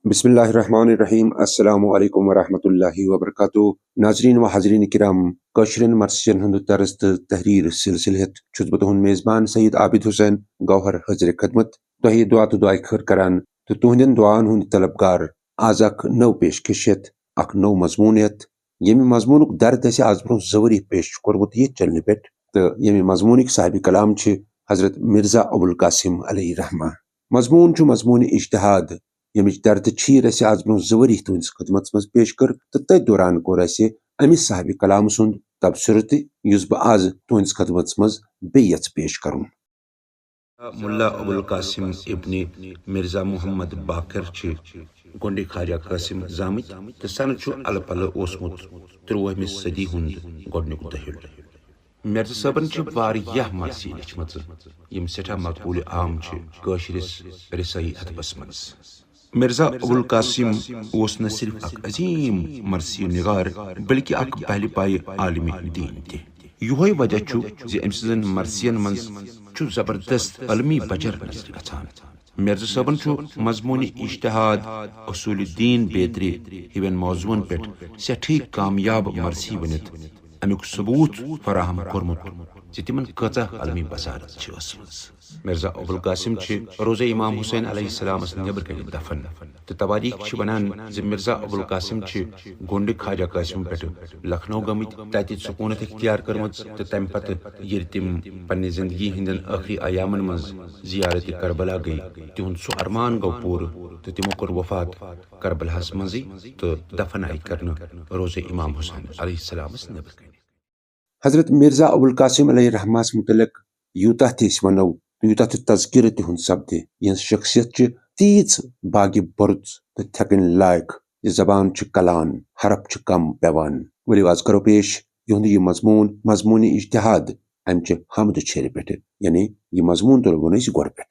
बिस्मिल्लाहिर्रहमानिर्रहीम। अस्सलामु अलैकुम वरहमतुल्लाहि वबरकातुहू। नाजरीन व हाजरीन किराम, कशरन मर्सियन हुंद तर्ज तहरीर सिलसिले छुस बह तुहंद मेज़बान सईद आबिद हुसैन गौहर हजर खदमत तोह दुआ तो दुआ खर करान तो तुहंदन दुआन हुंद तलबगार आज अख नव पेशकश अख नव मजमून यमि मजमूनुक दर्द आज ब्रोह जवरी पेश कोरमुत ये चलने पे तो यमि मजमूनिक साहिब कलाम हजरत मिर्जा अबुल कासिम अलैहि रहमा। मजमून इज्तिहाद यमिच दर्द शीर आज ब्रोह जवरी तुहस खदमत मज पेश कर तो तथ दौरान कोर अमिस साहिब कलाम सुंद तबसर तुस बह आज तुहस खदमत मज बेयच पेश करुन। मुल्ला अबुल कासिम इब्ने मिर्जा मोहम्मद बाकर गोंडे ख्वाजा कासिम जामित तो सन अलपल ओसमुत 13वीं सदी हुंद गोडनुक दहिल। मिर्जा सबन वारियाह मरसी लिखमत यम सेठा मकबूल आम कशिरिस रिसाई अदबस मज। मिर्जा अबुल कासिम ओस न सिर्फ अक अजीम मरसी निगार बल्कि अक पहले पाए आलिम दीन ते। युहे वजह जे अम सजन मरसियन मज जबरदस्त अलमी बजर नजर गछान। मिर्जा सबन मजमून इज्तिहाद उसूल दीन बेदरे हिवन मौजून पे सठी कामयाब मरसी वनित अमुक सबूत फराहम कोरमुत जे तिमन कचा अलमी बसारत। मिर्जा अबुल कासिम रोज़े इमाम हुसैन अलैहिस्सलामस नबर कन दफन तो तवारीख वनान जे मिर्जा अबुल कासिम गोंडे ख्वाजा कासिम पे लखनऊ गमित तत सुकूनत इख्तियार करमत तो तम पत ये तिम पन्ने जिंदगी हिंदन आखिरी अयामन मज जियारत करबला गई तिहुंद सु अरमान गो पूर तो तिमो कर वफात करबलास मजी तो दफन आई करन रोज़े इमाम हुसैन अलैहिस्सलामस नबर कन। हजरत मिर्जा अबुल कासिम अलैहि रहमास मुतलक यूता वनो यूता तज़किर तुहद सपदे यह शख्सियत तीज बागी बर्ज तो थकन लायक जबान कलान हरफ कम पेवान। वलियो आज करो पेश युंद यह मजमून इज्तिहाद अमच हमद छेर पे यानी यह मजमून तुल वो गोड़ पे।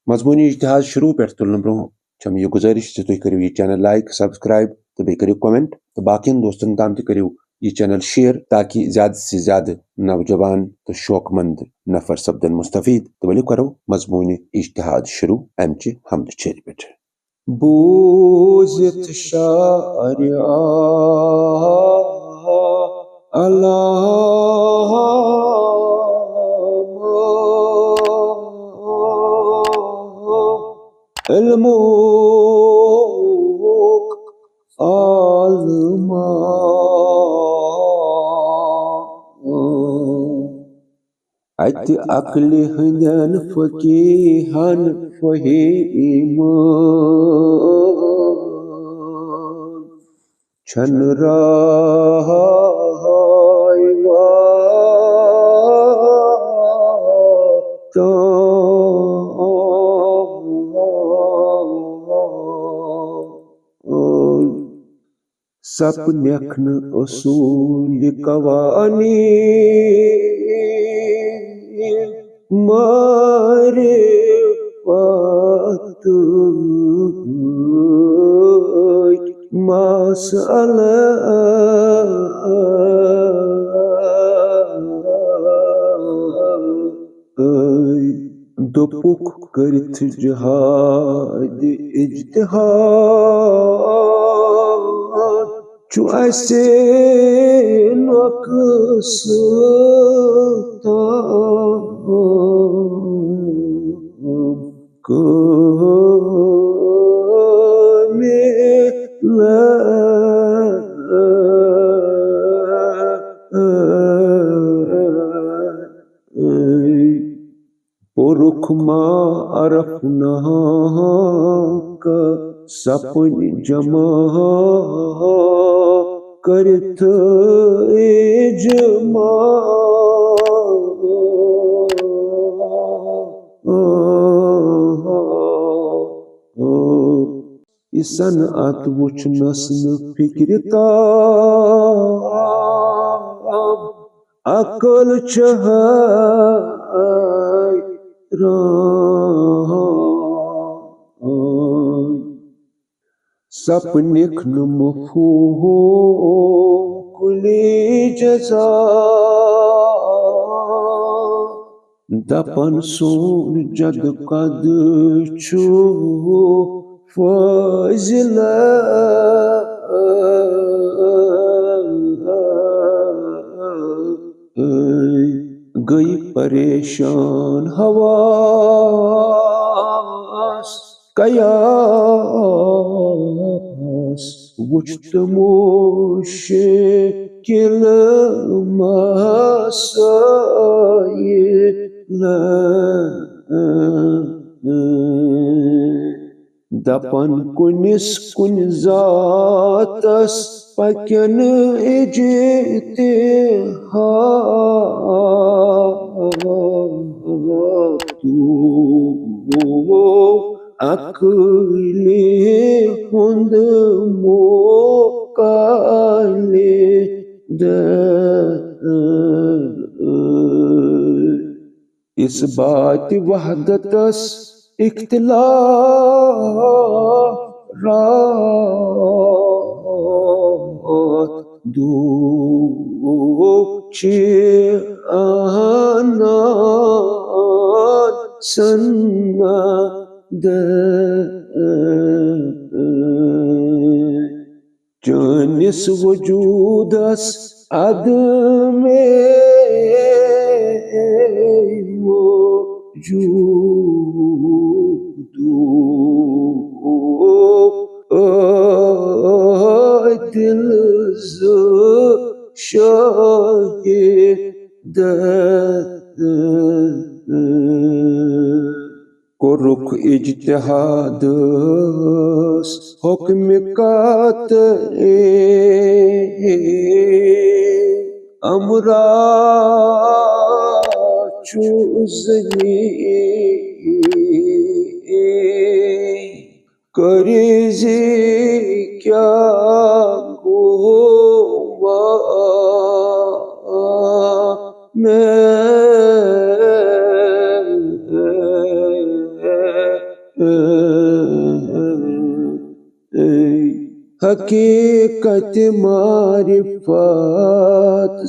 मजमून इज्तिहाद शुरू पे तुलन ब्रोह छम यह गुजारिश तुम करो यह चैनल लाइक सब्सक्राइब तो बे करो कमेंट तो बाकियन दोस्तन ताम करो ये चैनल शेयर ताकि ज्यादा से ज्यादा नौजवान तो शौकमंद नफर सब्दन मुस्तफीद। तो वलियो करो मजमून इज्तिहाद शुरू अमच हमद छेर पे। बूजित शारिया अल्लाह इल्मुक आलमा अत अक्ल हंदन फकीहन फहीमान छन राहवा सपन असूल कवानी मारे पात मसला दोपुक करथ जहाद इज्तिहाद चुअसे नक्सता पुरुखमा अरफना का सपन जमा करथ इजमा इसन अत वुचनस न फिक्रता अकल चह सपनिक न मफहूम कुली जजा दपन सोन जद कद छु फाजिला गई परेशान हवास कयास वुच मुश्किल मसाइल दपन कुनिस कुन जातस पकन इज्तिहादु अकले हुंद मोकाले द इस बात वहदतस इख्तिलाफ रात दो चे आनाद सन्ना द जानिस वजूदस अदमे दिल शाहिद को रुख इज्तिहादस हुक्म कातरे अमरा चूज़नी करेज़े क्या गोवा हकीकत मारिफत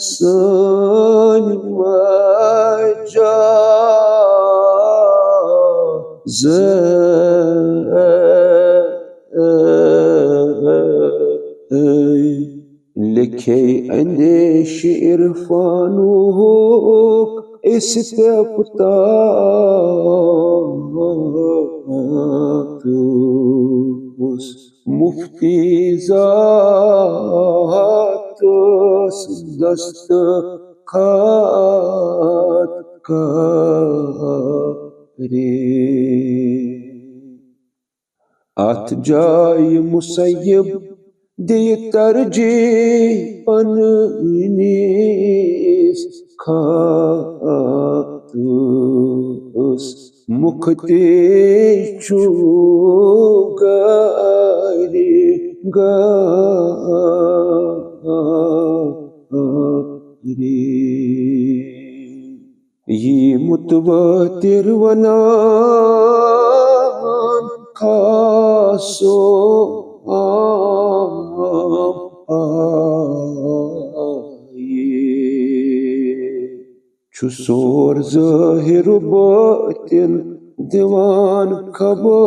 सन मजाज लिखे अंदेश इरफानो इस्तेफ्तातुस मुफ्ती ज़ातुस दस्तखत करे अथ जाय मुसय्यब दे तरजीह पननीस खातुस मुखते चुगारे गारे ये मुतवतिर वनान खासो छुसोर ज़ाहिर बातिन दीवान खबर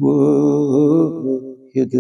वाहिद